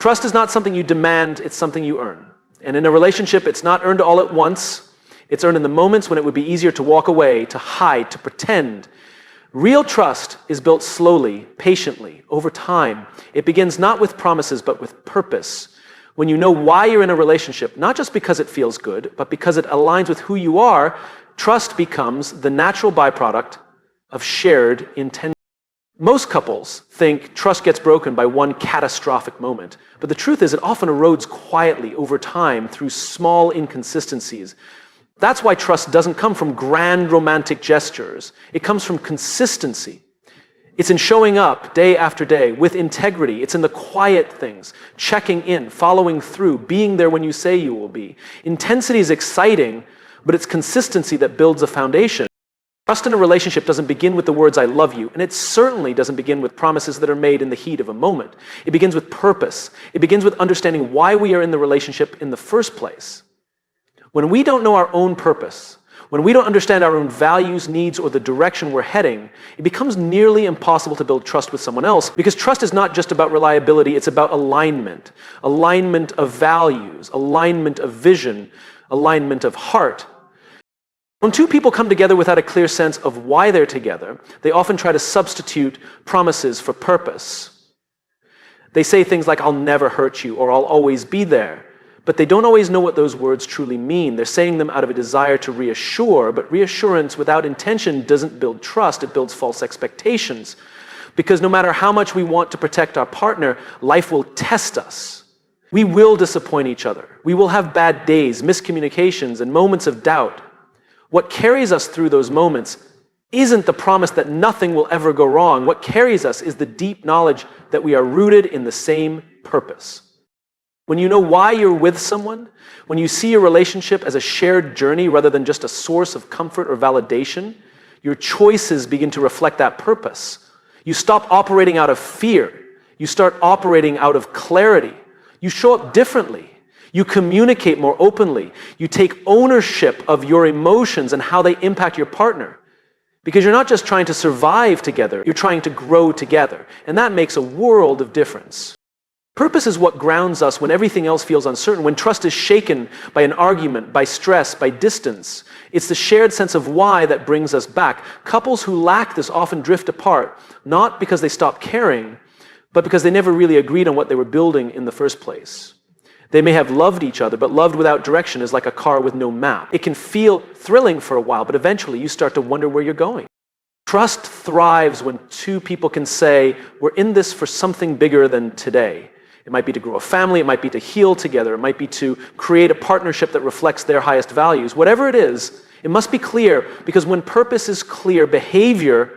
Trust is not something you demand, it's something you earn. And in a relationship, it's not earned all at once. It's earned in the moments when it would be easier to walk away, to hide, to pretend. Real trust is built slowly, patiently, over time. It begins not with promises, but with purpose. When you know why you're in a relationship, not just because it feels good, but because it aligns with who you are, trust becomes the natural byproduct of shared intention. Most couples think trust gets broken by one catastrophic moment, but the truth is it often erodes quietly over time through small inconsistencies. That's why trust doesn't come from grand romantic gestures. It comes from consistency. It's in showing up day after day with integrity. It's in the quiet things, checking in, following through, being there when you say you will be. Intensity is exciting, but it's consistency that builds a foundation. Trust in a relationship doesn't begin with the words, "I love you," and it certainly doesn't begin with promises that are made in the heat of a moment. It begins with purpose. It begins with understanding why we are in the relationship in the first place. When we don't know our own purpose, when we don't understand our own values, needs, or the direction we're heading, it becomes nearly impossible to build trust with someone else, because trust is not just about reliability, it's about alignment. Alignment of values, alignment of vision, alignment of heart. When two people come together without a clear sense of why they're together, they often try to substitute promises for purpose. They say things like, "I'll never hurt you," or "I'll always be there." But they don't always know what those words truly mean. They're saying them out of a desire to reassure, but reassurance without intention doesn't build trust, it builds false expectations. Because no matter how much we want to protect our partner, life will test us. We will disappoint each other. We will have bad days, miscommunications, and moments of doubt. What carries us through those moments isn't the promise that nothing will ever go wrong. What carries us is the deep knowledge that we are rooted in the same purpose. When you know why you're with someone, when you see your relationship as a shared journey rather than just a source of comfort or validation, your choices begin to reflect that purpose. You stop operating out of fear. You start operating out of clarity. You show up differently. You communicate more openly. You take ownership of your emotions and how they impact your partner. Because you're not just trying to survive together, you're trying to grow together. And that makes a world of difference. Purpose is what grounds us when everything else feels uncertain, when trust is shaken by an argument, by stress, by distance. It's the shared sense of why that brings us back. Couples who lack this often drift apart, not because they stop caring, but because they never really agreed on what they were building in the first place. They may have loved each other, but loved without direction is like a car with no map. It can feel thrilling for a while, but eventually you start to wonder where you're going. Trust thrives when two people can say, "We're in this for something bigger than today." It might be to grow a family, it might be to heal together, it might be to create a partnership that reflects their highest values. Whatever it is, it must be clear, because when purpose is clear, behavior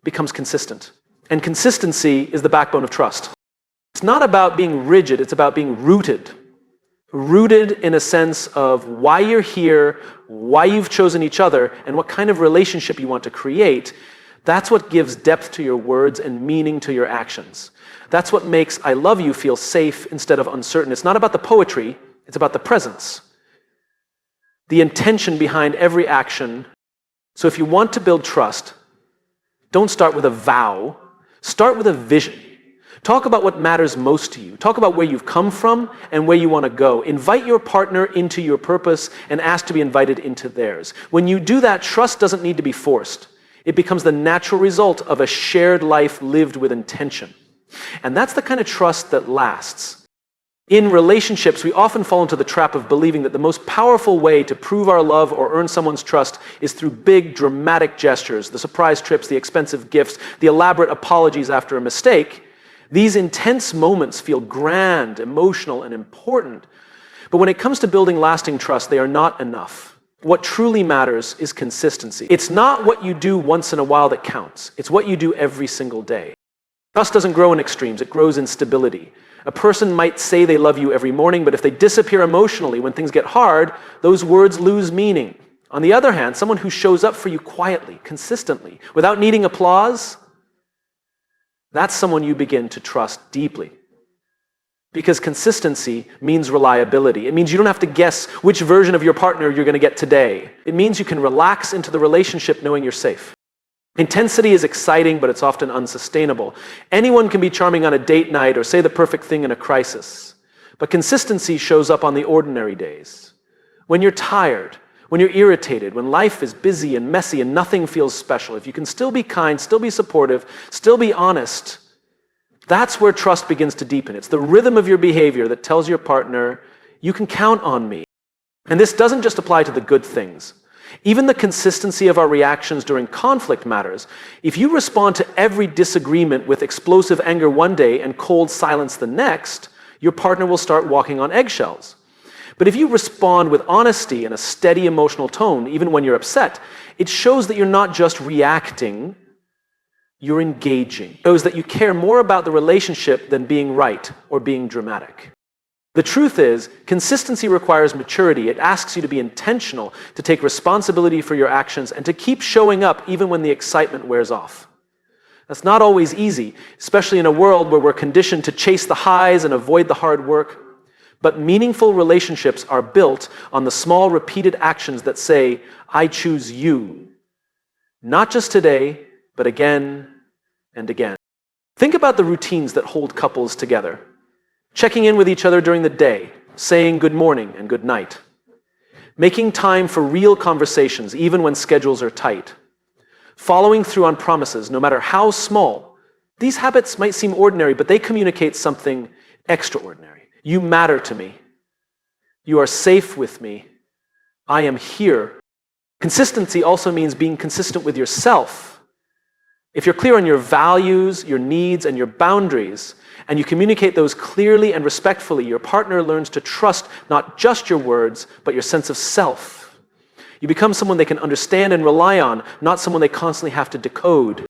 becomes consistent. And consistency is the backbone of trust. It's not about being rigid, it's about being rooted. Rooted in a sense of why you're here, why you've chosen each other, and what kind of relationship you want to create. That's what gives depth to your words and meaning to your actions. That's what makes "I love you" feel safe instead of uncertain. It's not about the poetry, it's about the presence. The intention behind every action. So if you want to build trust, don't start with a vow, start with a vision. Talk about what matters most to you. Talk about where you've come from and where you want to go. Invite your partner into your purpose and ask to be invited into theirs. When you do that, trust doesn't need to be forced. It becomes the natural result of a shared life lived with intention. And that's the kind of trust that lasts. In relationships, we often fall into the trap of believing that the most powerful way to prove our love or earn someone's trust is through big, dramatic gestures, the surprise trips, the expensive gifts, the elaborate apologies after a mistake. These intense moments feel grand, emotional, and important. But when it comes to building lasting trust, they are not enough. What truly matters is consistency. It's not what you do once in a while that counts. It's what you do every single day. Trust doesn't grow in extremes, it grows in stability. A person might say they love you every morning, but if they disappear emotionally when things get hard, those words lose meaning. On the other hand, someone who shows up for you quietly, consistently, without needing applause, that's someone you begin to trust deeply. Because consistency means reliability. It means you don't have to guess which version of your partner you're going to get today. It means you can relax into the relationship knowing you're safe. Intensity is exciting, but it's often unsustainable. Anyone can be charming on a date night or say the perfect thing in a crisis. But consistency shows up on the ordinary days. When you're tired, when you're irritated, when life is busy and messy and nothing feels special, if you can still be kind, still be supportive, still be honest, that's where trust begins to deepen. It's the rhythm of your behavior that tells your partner, you can count on me. And this doesn't just apply to the good things. Even the consistency of our reactions during conflict matters. If you respond to every disagreement with explosive anger one day and cold silence the next, your partner will start walking on eggshells. But if you respond with honesty and a steady emotional tone, even when you're upset, it shows that you're not just reacting, you're engaging. It shows that you care more about the relationship than being right or being dramatic. The truth is, consistency requires maturity. It asks you to be intentional, to take responsibility for your actions, and to keep showing up even when the excitement wears off. That's not always easy, especially in a world where we're conditioned to chase the highs and avoid the hard work. But meaningful relationships are built on the small, repeated actions that say, I choose you. Not just today, but again and again. Think about the routines that hold couples together. Checking in with each other during the day, saying good morning and good night. Making time for real conversations, even when schedules are tight. Following through on promises, no matter how small. These habits might seem ordinary, but they communicate something extraordinary. You matter to me. You are safe with me. I am here. Consistency also means being consistent with yourself. If you're clear on your values, your needs, and your boundaries, and you communicate those clearly and respectfully, your partner learns to trust not just your words, but your sense of self. You become someone they can understand and rely on, not someone they constantly have to decode.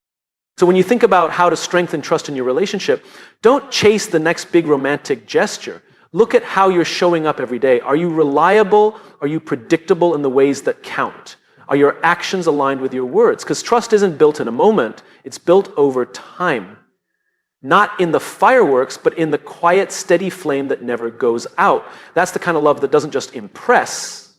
So when you think about how to strengthen trust in your relationship, don't chase the next big romantic gesture. Look at how you're showing up every day. Are you reliable? Are you predictable in the ways that count? Are your actions aligned with your words? Because trust isn't built in a moment, it's built over time. Not in the fireworks, but in the quiet, steady flame that never goes out. That's the kind of love that doesn't just impress.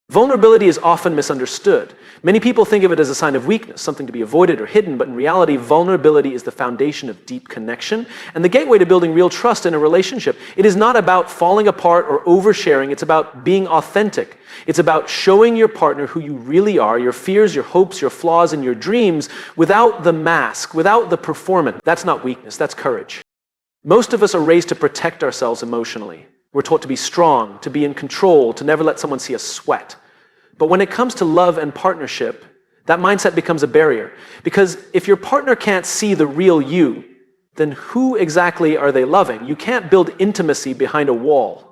Vulnerability is often misunderstood. Many people think of it as a sign of weakness, something to be avoided or hidden, but in reality, vulnerability is the foundation of deep connection and the gateway to building real trust in a relationship. It is not about falling apart or oversharing, it's about being authentic. It's about showing your partner who you really are, your fears, your hopes, your flaws, and your dreams without the mask, without the performance. That's not weakness, that's courage. Most of us are raised to protect ourselves emotionally. We're taught to be strong, to be in control, to never let someone see us sweat. But when it comes to love and partnership, that mindset becomes a barrier. Because if your partner can't see the real you, then who exactly are they loving? You can't build intimacy behind a wall.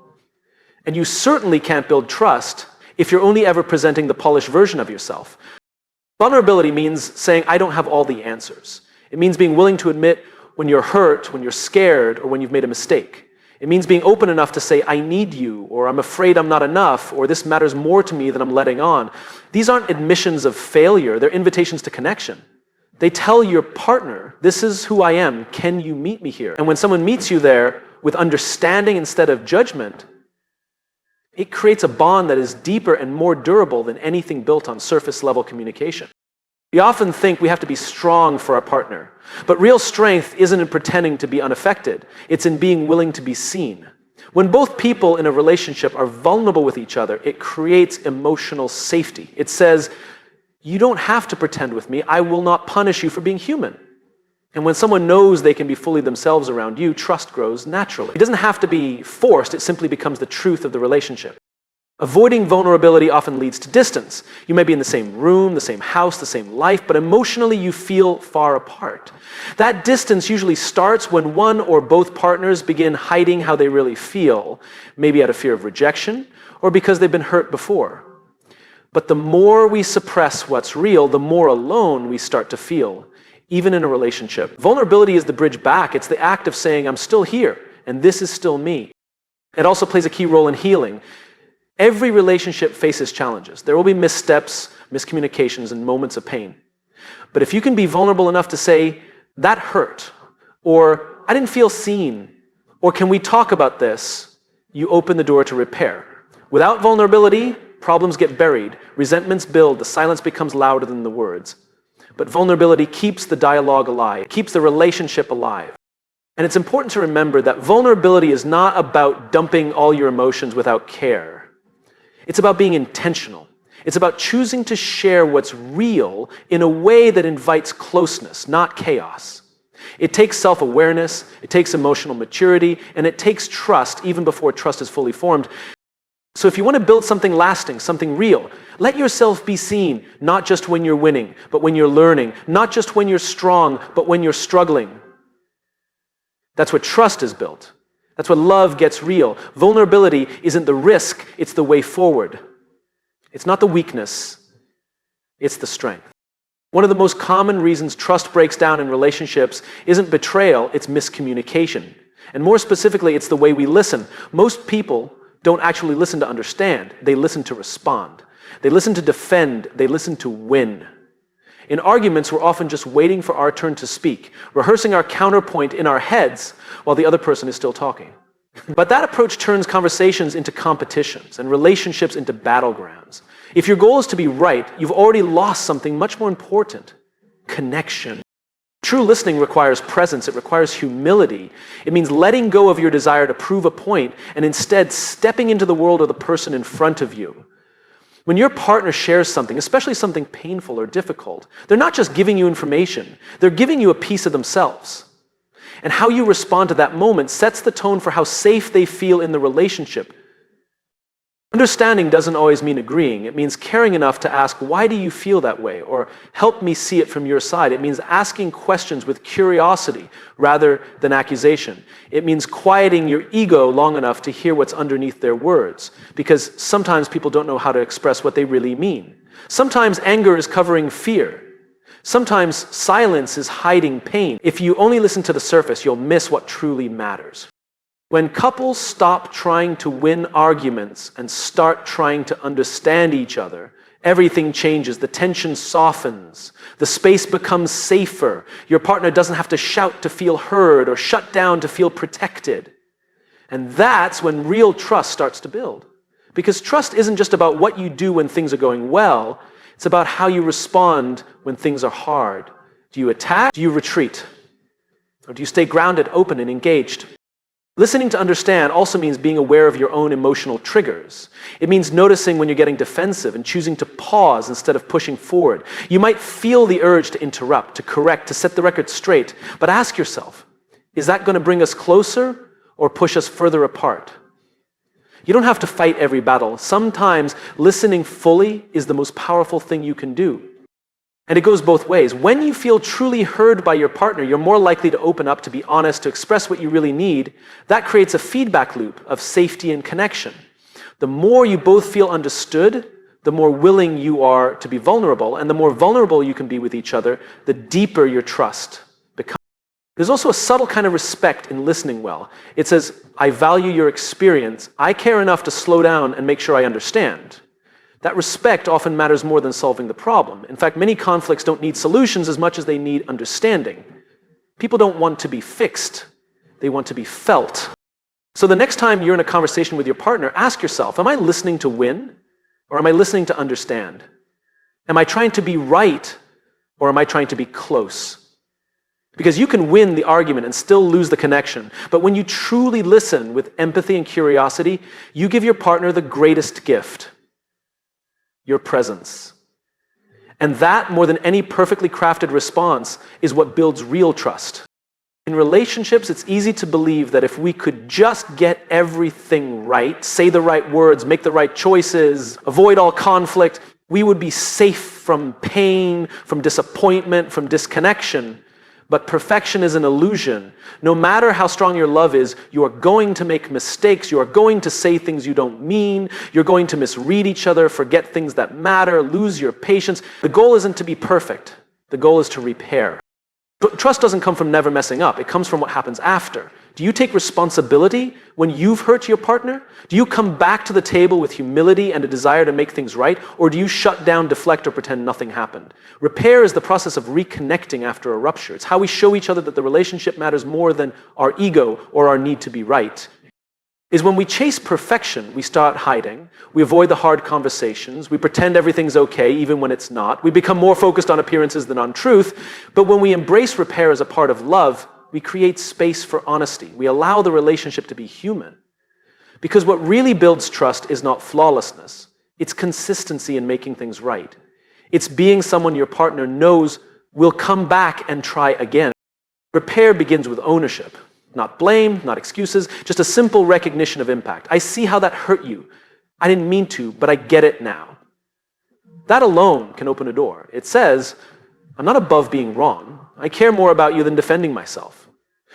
And you certainly can't build trust if you're only ever presenting the polished version of yourself. Vulnerability means saying, I don't have all the answers. It means being willing to admit when you're hurt, when you're scared, or when you've made a mistake. It means being open enough to say, I need you, or I'm afraid I'm not enough, or this matters more to me than I'm letting on. These aren't admissions of failure, they're invitations to connection. They tell your partner, this is who I am, can you meet me here? And when someone meets you there with understanding instead of judgment, it creates a bond that is deeper and more durable than anything built on surface level communication. We often think we have to be strong for our partner, but real strength isn't in pretending to be unaffected. It's in being willing to be seen. When both people in a relationship are vulnerable with each other, it creates emotional safety. It says, you don't have to pretend with me. I will not punish you for being human. And when someone knows they can be fully themselves around you, trust grows naturally. It doesn't have to be forced. It simply becomes the truth of the relationship. Avoiding vulnerability often leads to distance. You may be in the same room, the same house, the same life, but emotionally you feel far apart. That distance usually starts when one or both partners begin hiding how they really feel, maybe out of fear of rejection or because they've been hurt before. But the more we suppress what's real, the more alone we start to feel, even in a relationship. Vulnerability is the bridge back. It's the act of saying, I'm still here, and this is still me. It also plays a key role in healing. Every relationship faces challenges. There will be missteps, miscommunications, and moments of pain. But if you can be vulnerable enough to say, that hurt, or I didn't feel seen, or can we talk about this, you open the door to repair. Without vulnerability, problems get buried, resentments build, the silence becomes louder than the words. But vulnerability keeps the dialogue alive, keeps the relationship alive. And it's important to remember that vulnerability is not about dumping all your emotions without care. It's about being intentional. It's about choosing to share what's real in a way that invites closeness, not chaos. It takes self-awareness, it takes emotional maturity, and it takes trust even before trust is fully formed. So if you want to build something lasting, something real, let yourself be seen, not just when you're winning, but when you're learning, not just when you're strong, but when you're struggling. That's where trust is built. That's where love gets real. Vulnerability isn't the risk, it's the way forward. It's not the weakness, it's the strength. One of the most common reasons trust breaks down in relationships isn't betrayal, it's miscommunication. And more specifically, it's the way we listen. Most people don't actually listen to understand, they listen to respond. They listen to defend, they listen to win. In arguments, we're often just waiting for our turn to speak, rehearsing our counterpoint in our heads while the other person is still talking. But that approach turns conversations into competitions and relationships into battlegrounds. If your goal is to be right, you've already lost something much more important: connection. True listening requires presence, it requires humility. It means letting go of your desire to prove a point and instead stepping into the world of the person in front of you. When your partner shares something, especially something painful or difficult, they're not just giving you information, they're giving you a piece of themselves. And how you respond to that moment sets the tone for how safe they feel in the relationship. Understanding doesn't always mean agreeing. It means caring enough to ask, why do you feel that way? Or help me see it from your side. It means asking questions with curiosity rather than accusation. It means quieting your ego long enough to hear what's underneath their words. Because sometimes people don't know how to express what they really mean. Sometimes anger is covering fear. Sometimes silence is hiding pain. If you only listen to the surface, you'll miss what truly matters. When couples stop trying to win arguments and start trying to understand each other, everything changes. The tension softens. The space becomes safer. Your partner doesn't have to shout to feel heard or shut down to feel protected. And that's when real trust starts to build. Because trust isn't just about what you do when things are going well. It's about how you respond when things are hard. Do you attack? Do you retreat? Or do you stay grounded, open, and engaged? Listening to understand also means being aware of your own emotional triggers. It means noticing when you're getting defensive and choosing to pause instead of pushing forward. You might feel the urge to interrupt, to correct, to set the record straight, but ask yourself, is that going to bring us closer or push us further apart? You don't have to fight every battle. Sometimes listening fully is the most powerful thing you can do. And it goes both ways. When you feel truly heard by your partner, you're more likely to open up, to be honest, to express what you really need. That creates a feedback loop of safety and connection. The more you both feel understood, the more willing you are to be vulnerable, and the more vulnerable you can be with each other, the deeper your trust becomes. There's also a subtle kind of respect in listening well. It says, I value your experience. I care enough to slow down and make sure I understand. That respect often matters more than solving the problem. In fact, many conflicts don't need solutions as much as they need understanding. People don't want to be fixed. They want to be felt. So the next time you're in a conversation with your partner, ask yourself, am I listening to win or am I listening to understand? Am I trying to be right or am I trying to be close? Because you can win the argument and still lose the connection. But when you truly listen with empathy and curiosity, you give your partner the greatest gift: your presence. And that, more than any perfectly crafted response, is what builds real trust. In relationships, it's easy to believe that if we could just get everything right, say the right words, make the right choices, avoid all conflict, we would be safe from pain, from disappointment, from disconnection. But perfection is an illusion. No matter how strong your love is, you are going to make mistakes. You are going to say things you don't mean. You're going to misread each other, forget things that matter, lose your patience. The goal isn't to be perfect. The goal is to repair. But trust doesn't come from never messing up. It comes from what happens after. Do you take responsibility when you've hurt your partner? Do you come back to the table with humility and a desire to make things right? Or do you shut down, deflect, or pretend nothing happened? Repair is the process of reconnecting after a rupture. It's how we show each other that the relationship matters more than our ego or our need to be right. is when we chase perfection, we start hiding, we avoid the hard conversations, we pretend everything's okay even when it's not, we become more focused on appearances than on truth. But when we embrace repair as a part of love, we create space for honesty. We allow the relationship to be human. Because what really builds trust is not flawlessness. It's consistency in making things right. It's being someone your partner knows will come back and try again. Repair begins with ownership. Not blame, not excuses, just a simple recognition of impact. I see how that hurt you. I didn't mean to, but I get it now. That alone can open a door. It says, I'm not above being wrong. I care more about you than defending myself.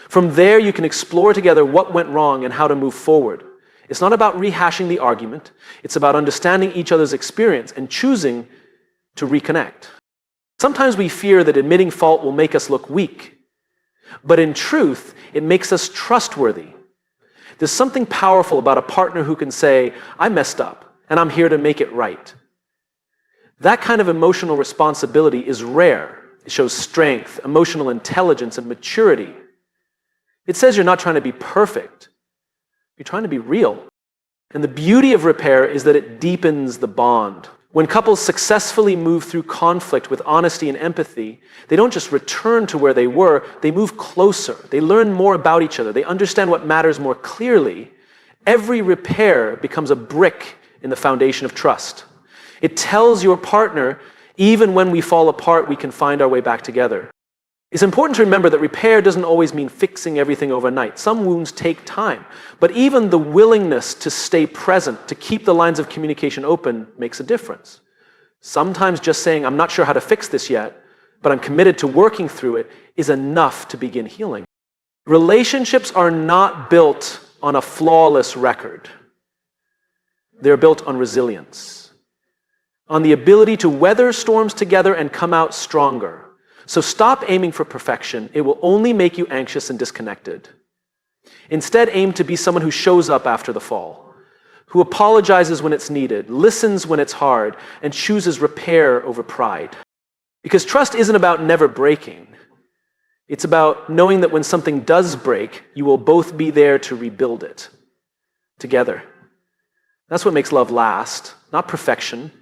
From there, you can explore together what went wrong and how to move forward. It's not about rehashing the argument. It's about understanding each other's experience and choosing to reconnect. Sometimes we fear that admitting fault will make us look weak. But in truth, it makes us trustworthy. There's something powerful about a partner who can say, I messed up, and I'm here to make it right. That kind of emotional responsibility is rare. It shows strength, emotional intelligence, and maturity. It says you're not trying to be perfect. You're trying to be real. And the beauty of repair is that it deepens the bond. When couples successfully move through conflict with honesty and empathy, they don't just return to where they were, they move closer. They learn more about each other. They understand what matters more clearly. Every repair becomes a brick in the foundation of trust. It tells your partner, even when we fall apart, we can find our way back together. It's important to remember that repair doesn't always mean fixing everything overnight. Some wounds take time. But even the willingness to stay present, to keep the lines of communication open, makes a difference. Sometimes just saying, I'm not sure how to fix this yet, but I'm committed to working through it, is enough to begin healing. Relationships are not built on a flawless record. They're built on resilience, on the ability to weather storms together and come out stronger. So stop aiming for perfection. It will only make you anxious and disconnected. Instead, aim to be someone who shows up after the fall, who apologizes when it's needed, listens when it's hard, and chooses repair over pride. Because trust isn't about never breaking. It's about knowing that when something does break, you will both be there to rebuild it together. That's what makes love last, not perfection,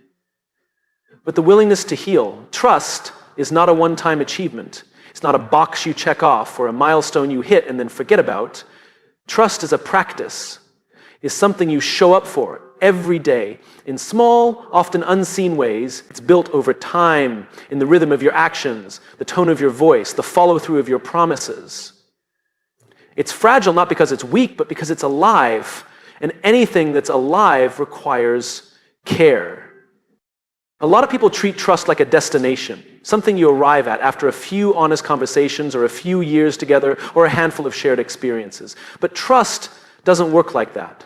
but the willingness to heal. Trust is not a one-time achievement. It's not a box you check off or a milestone you hit and then forget about. Trust is a practice, is something you show up for every day in small, often unseen ways. It's built over time in the rhythm of your actions, the tone of your voice, the follow-through of your promises. It's fragile not because it's weak, but because it's alive. And anything that's alive requires care. A lot of people treat trust like a destination, something you arrive at after a few honest conversations or a few years together or a handful of shared experiences. But trust doesn't work like that.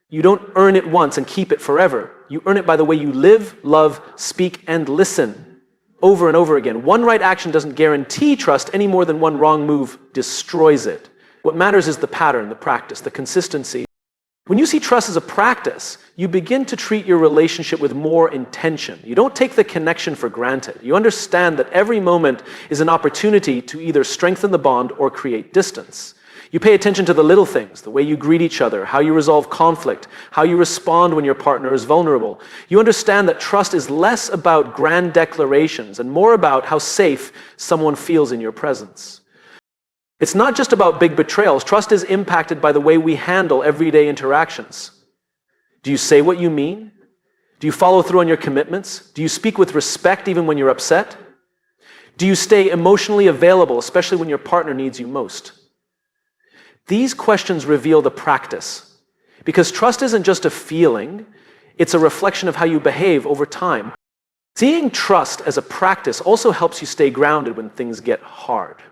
You don't earn it once and keep it forever. You earn it by the way you live, love, speak, and listen over and over again. One right action doesn't guarantee trust any more than one wrong move destroys it. What matters is the pattern, the practice, the consistency. When you see trust as a practice, you begin to treat your relationship with more intention. You don't take the connection for granted. You understand that every moment is an opportunity to either strengthen the bond or create distance. You pay attention to the little things, the way you greet each other, how you resolve conflict, how you respond when your partner is vulnerable. You understand that trust is less about grand declarations and more about how safe someone feels in your presence. It's not just about big betrayals. Trust is impacted by the way we handle everyday interactions. Do you say what you mean? Do you follow through on your commitments? Do you speak with respect even when you're upset? Do you stay emotionally available, especially when your partner needs you most? These questions reveal the practice, because trust isn't just a feeling, it's a reflection of how you behave over time. Seeing trust as a practice also helps you stay grounded when things get hard.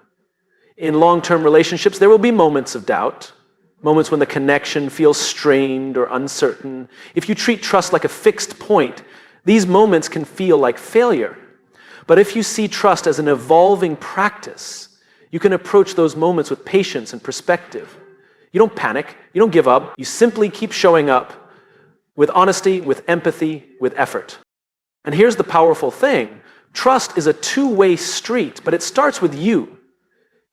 In long-term relationships, there will be moments of doubt, moments when the connection feels strained or uncertain. If you treat trust like a fixed point, these moments can feel like failure. But if you see trust as an evolving practice, you can approach those moments with patience and perspective. You don't panic, you don't give up, you simply keep showing up with honesty, with empathy, with effort. And here's the powerful thing. Trust is a two-way street, but it starts with you.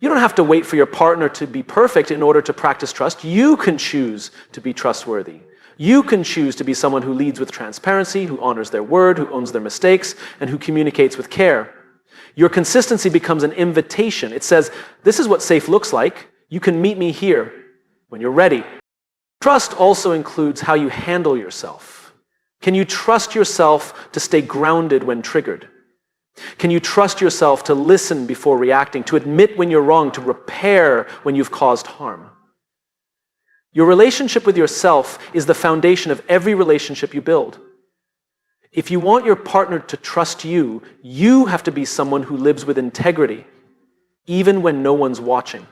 You don't have to wait for your partner to be perfect in order to practice trust. You can choose to be trustworthy. You can choose to be someone who leads with transparency, who honors their word, who owns their mistakes, and who communicates with care. Your consistency becomes an invitation. It says, this is what safe looks like. You can meet me here when you're ready. Trust also includes how you handle yourself. Can you trust yourself to stay grounded when triggered? Can you trust yourself to listen before reacting, to admit when you're wrong, to repair when you've caused harm? Your relationship with yourself is the foundation of every relationship you build. If you want your partner to trust you, you have to be someone who lives with integrity, even when no one's watching.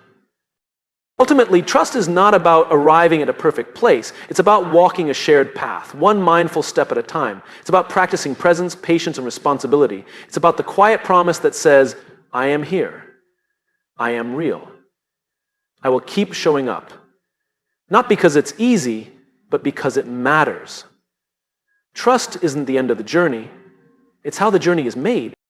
Ultimately, trust is not about arriving at a perfect place. It's about walking a shared path, one mindful step at a time. It's about practicing presence, patience, and responsibility. It's about the quiet promise that says, I am here. I am real. I will keep showing up. Not because it's easy, but because it matters. Trust isn't the end of the journey. It's how the journey is made.